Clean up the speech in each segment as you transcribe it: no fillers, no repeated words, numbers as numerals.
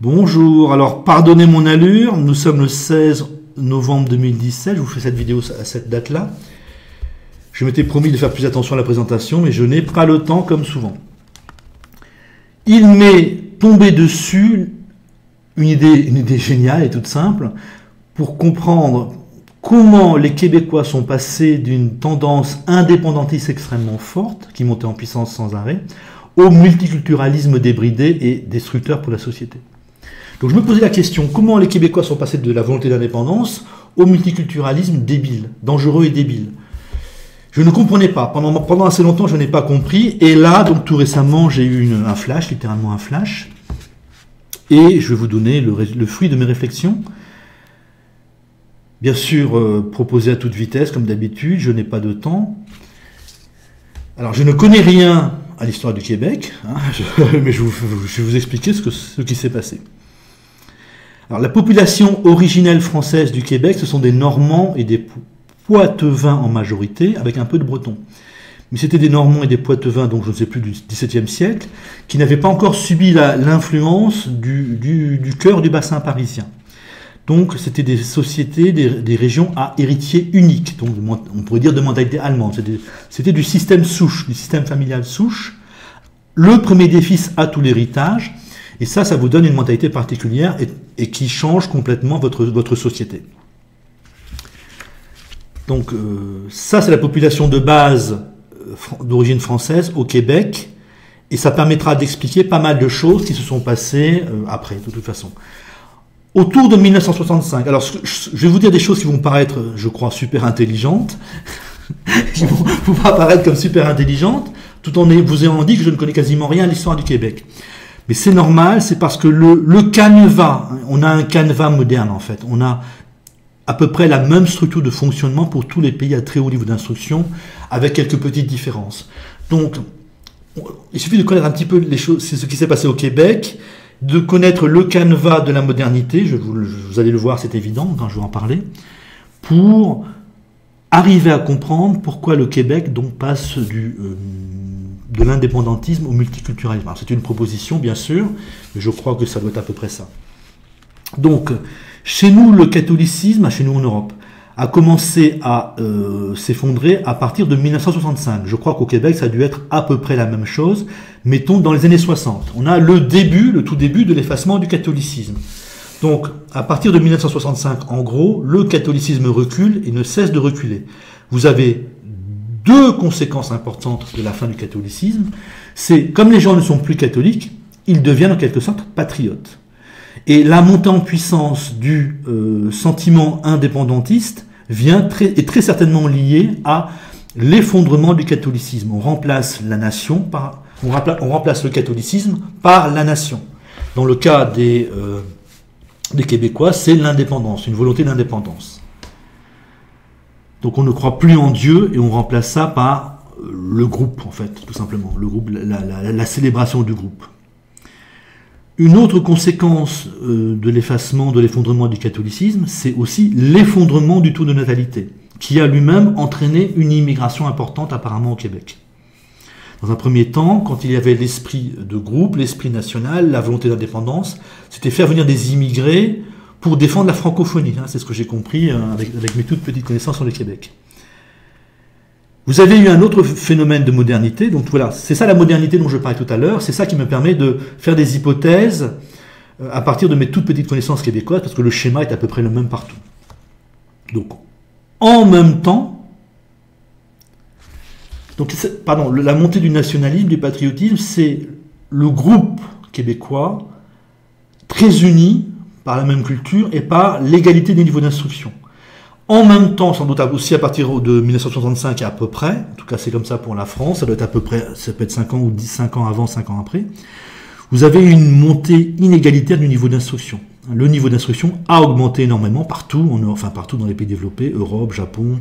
Bonjour, alors pardonnez mon allure, nous sommes le 16 novembre 2017, je vous fais cette vidéo à cette date-là. Je m'étais promis de faire plus attention à la présentation, mais je n'ai pas le temps comme souvent. Il m'est tombé dessus une idée géniale et toute simple, pour comprendre comment les Québécois sont passés d'une tendance indépendantiste extrêmement forte, qui montait en puissance sans arrêt, au multiculturalisme débridé et destructeur pour la société. Donc je me posais la question, comment les Québécois sont passés de la volonté d'indépendance au multiculturalisme débile, dangereux et débile. Je ne comprenais pas. Pendant assez longtemps, je n'ai pas compris. Et là, donc tout récemment, j'ai eu un flash, littéralement un flash. Et je vais vous donner le fruit de mes réflexions. Bien sûr, proposé à toute vitesse, comme d'habitude, je n'ai pas de temps. Alors, je ne connais rien à l'histoire du Québec, hein, mais je vais vous expliquer ce qui s'est passé. Alors, la population originelle française du Québec, ce sont des Normands et des Poitevins en majorité, avec un peu de Bretons. Mais c'était des Normands et des Poitevins, donc je ne sais plus, du XVIIe siècle, qui n'avaient pas encore subi l'influence du cœur du bassin parisien. Donc c'était des sociétés, des régions à héritiers uniques, donc on pourrait dire de mentalité allemande. C'était du système souche, du système familial souche. Le premier des fils a tout l'héritage, et ça vous donne une mentalité particulière et qui change complètement votre société. Donc ça, c'est la population de base d'origine française au Québec, et ça permettra d'expliquer pas mal de choses qui se sont passées après, de toute façon. Autour de 1965, alors je vais vous dire des choses qui vont paraître, je crois, super intelligentes, qui vont pouvoir paraître comme super intelligentes, tout en vous ayant dit que je ne connais quasiment rien à l'histoire du Québec. Mais c'est normal, c'est parce que le canevas, on a un canevas moderne en fait, on a à peu près la même structure de fonctionnement pour tous les pays à très haut niveau d'instruction, avec quelques petites différences. Donc, il suffit de connaître un petit peu les choses, c'est ce qui s'est passé au Québec, de connaître le canevas de la modernité, vous allez le voir, c'est évident quand je vais en parler, pour arriver à comprendre pourquoi le Québec donc passe de l'indépendantisme au multiculturalisme. C'est une proposition, bien sûr, mais je crois que ça doit être à peu près ça. Donc, chez nous, le catholicisme, chez nous en Europe, a commencé à s'effondrer à partir de 1965. Je crois qu'au Québec, ça a dû être à peu près la même chose, mettons dans les années 60. On a le tout début de l'effacement du catholicisme. Donc, à partir de 1965, en gros, le catholicisme recule et ne cesse de reculer. Vous avez deux conséquences importantes de la fin du catholicisme. C'est, comme les gens ne sont plus catholiques, ils deviennent en quelque sorte patriotes. Et la montée en puissance du sentiment indépendantiste est très certainement liée à l'effondrement du catholicisme. On remplace la nation on remplace le catholicisme par la nation. Dans le cas des Québécois, c'est l'indépendance, une volonté d'indépendance. Donc on ne croit plus en Dieu et on remplace ça par le groupe, en fait, tout simplement. Le groupe, la célébration du groupe. Une autre conséquence de l'effacement, de l'effondrement du catholicisme, c'est aussi l'effondrement du taux de natalité, qui a lui-même entraîné une immigration importante apparemment au Québec. Dans un premier temps, quand il y avait l'esprit de groupe, l'esprit national, la volonté d'indépendance, c'était faire venir des immigrés pour défendre la francophonie. C'est ce que j'ai compris avec mes toutes petites connaissances sur le Québec. Vous avez eu un autre phénomène de modernité, donc voilà, c'est ça la modernité dont je parlais tout à l'heure, c'est ça qui me permet de faire des hypothèses à partir de mes toutes petites connaissances québécoises, parce que le schéma est à peu près le même partout. Donc, en même temps, la montée du nationalisme, du patriotisme, c'est le groupe québécois très uni par la même culture et par l'égalité des niveaux d'instruction. En même temps, sans doute aussi à partir de 1965 à peu près, en tout cas c'est comme ça pour la France, ça doit être à peu près, ça peut être 5 ans ou 5 ans avant, 5 ans après, vous avez une montée inégalitaire du niveau d'instruction. Le niveau d'instruction a augmenté énormément partout, partout dans les pays développés, Europe, Japon,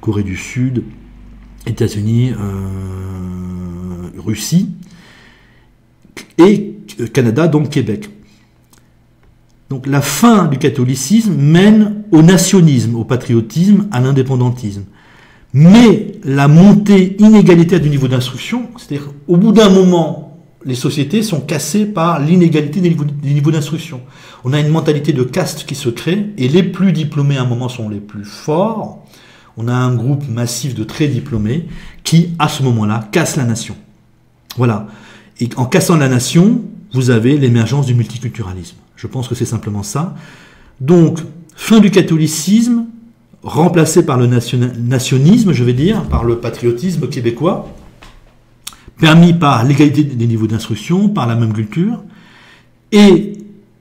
Corée du Sud, États-Unis, Russie, et Canada, donc Québec. Donc la fin du catholicisme mène au nationalisme, au patriotisme, à l'indépendantisme. Mais la montée inégalitaire du niveau d'instruction, c'est-à-dire au bout d'un moment, les sociétés sont cassées par l'inégalité des niveaux d'instruction. On a une mentalité de caste qui se crée, et les plus diplômés à un moment sont les plus forts. On a un groupe massif de très diplômés qui, à ce moment-là, casse la nation. Voilà. Et en cassant la nation, vous avez l'émergence du multiculturalisme. Je pense que c'est simplement ça. Donc, fin du catholicisme, remplacé par le nationalisme, je vais dire, par le patriotisme québécois, permis par l'égalité des niveaux d'instruction, par la même culture, et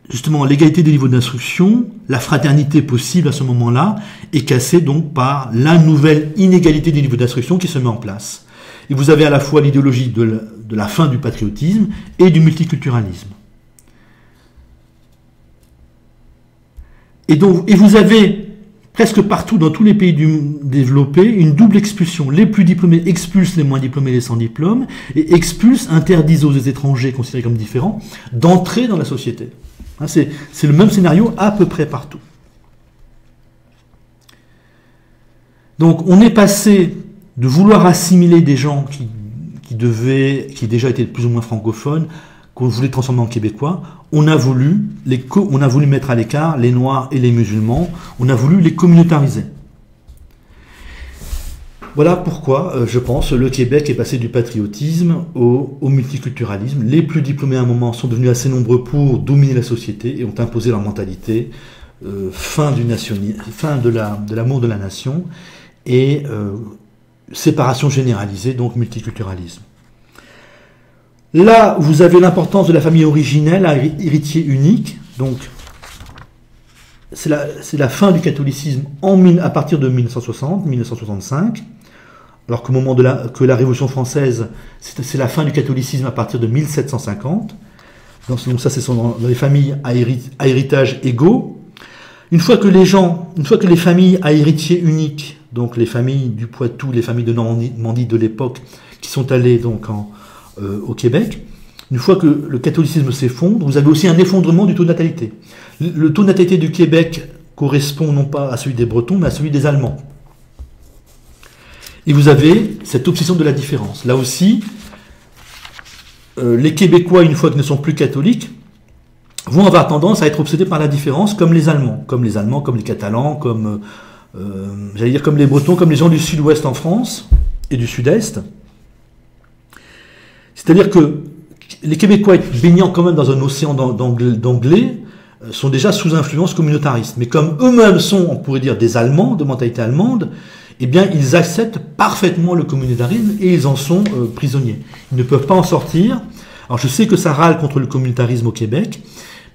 justement l'égalité des niveaux d'instruction, la fraternité possible à ce moment-là, est cassée donc par la nouvelle inégalité des niveaux d'instruction qui se met en place. Et vous avez à la fois l'idéologie de la fin du patriotisme et du multiculturalisme. Et vous avez presque partout dans tous les pays développés une double expulsion. Les plus diplômés expulsent les moins diplômés, les sans diplôme, et expulsent, interdisent aux étrangers considérés comme différents d'entrer dans la société. Hein, c'est le même scénario à peu près partout. Donc on est passé de vouloir assimiler des gens qui déjà étaient plus ou moins francophones, qu'on voulait transformer en québécois. On a voulu mettre à l'écart les Noirs et les musulmans. On a voulu les communautariser. Voilà pourquoi, je pense, le Québec est passé du patriotisme au multiculturalisme. Les plus diplômés à un moment sont devenus assez nombreux pour dominer la société et ont imposé leur mentalité. Fin de l'amour de la nation et séparation généralisée, donc multiculturalisme. Là, vous avez l'importance de la famille originelle à héritier unique. Donc, c'est la fin du catholicisme à partir de 1960, 1965. Alors qu'au moment que la Révolution française, c'est la fin du catholicisme à partir de 1750. Donc ça, c'est dans les familles à héritage égaux. Une fois que les familles à héritier unique, donc les familles du Poitou, les familles de Normandie de l'époque, qui sont allées donc au Québec, une fois que le catholicisme s'effondre, vous avez aussi un effondrement du taux de natalité. Le taux de natalité du Québec correspond non pas à celui des Bretons, mais à celui des Allemands. Et vous avez cette obsession de la différence. Là aussi, les Québécois, une fois qu'ils ne sont plus catholiques, vont avoir tendance à être obsédés par la différence, comme les Allemands, comme les Catalans, comme les Bretons, comme les gens du Sud-Ouest en France et du Sud-Est. C'est-à-dire que les Québécois, baignant quand même dans un océan d'anglais, sont déjà sous influence communautariste. Mais comme eux-mêmes sont, on pourrait dire, des Allemands, de mentalité allemande, eh bien, ils acceptent parfaitement le communautarisme et ils en sont prisonniers. Ils ne peuvent pas en sortir. Alors, je sais que ça râle contre le communautarisme au Québec,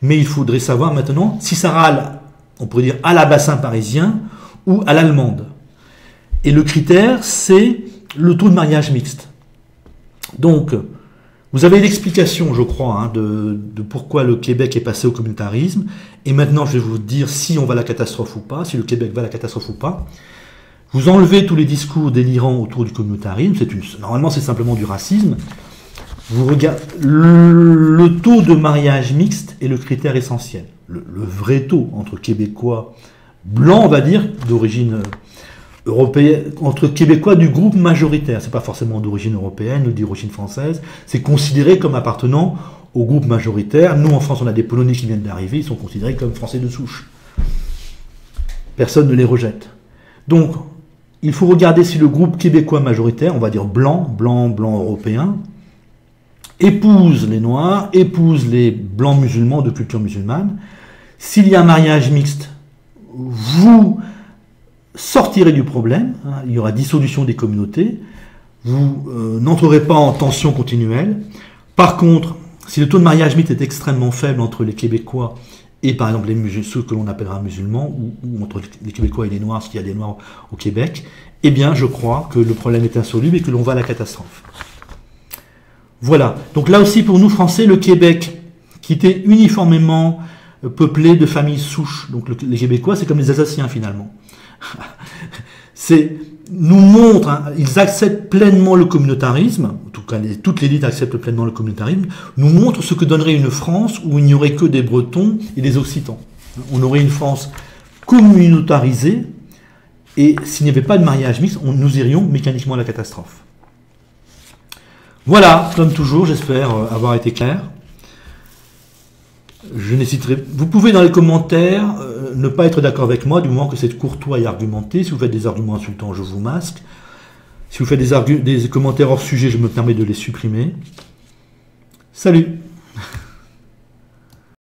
mais il faudrait savoir maintenant si ça râle, on pourrait dire, à la bassin parisien ou à l'allemande. Et le critère, c'est le taux de mariage mixte. Donc, vous avez l'explication, je crois, de pourquoi le Québec est passé au communautarisme. Et maintenant, je vais vous dire si on va à la catastrophe ou pas, si le Québec va à la catastrophe ou pas. Vous enlevez tous les discours délirants autour du communautarisme. Normalement, c'est simplement du racisme. Vous regardez, le taux de mariage mixte est le critère essentiel. Le vrai taux entre Québécois blancs, on va dire, d'origine européenne, entre Québécois du groupe majoritaire. C'est pas forcément d'origine européenne ou d'origine française. C'est considéré comme appartenant au groupe majoritaire. Nous, en France, on a des Polonais qui viennent d'arriver. Ils sont considérés comme Français de souche. Personne ne les rejette. Donc, il faut regarder si le groupe québécois majoritaire, on va dire blanc européen, épouse les Noirs, épouse les blancs musulmans de culture musulmane. S'il y a un mariage mixte, vous sortirez du problème, il y aura dissolution des communautés, vous n'entrerez pas en tension continuelle. Par contre, si le taux de mariage mixte est extrêmement faible entre les Québécois et par exemple ceux que l'on appellera musulmans, ou entre les Québécois et les Noirs, s'il y a des Noirs au Québec, eh bien je crois que le problème est insoluble et que l'on va à la catastrophe. Voilà. Donc là aussi, pour nous Français, le Québec, qui était uniformément peuplé de familles souches, donc les Québécois, c'est comme les Alsaciens finalement. Nous montre, ils acceptent pleinement le communautarisme, en tout cas toute l'élite accepte pleinement le communautarisme, nous montre ce que donnerait une France où il n'y aurait que des Bretons et des Occitans. On aurait une France communautarisée, et s'il n'y avait pas de mariage mixte, nous irions mécaniquement à la catastrophe. Voilà, comme toujours, j'espère avoir été clair. Je n'hésiterai. Vous pouvez dans les commentaires ne pas être d'accord avec moi du moment que c'est courtois et argumenté. Si vous faites des arguments insultants, je vous masque. Si vous faites des commentaires hors sujet, je me permets de les supprimer. Salut!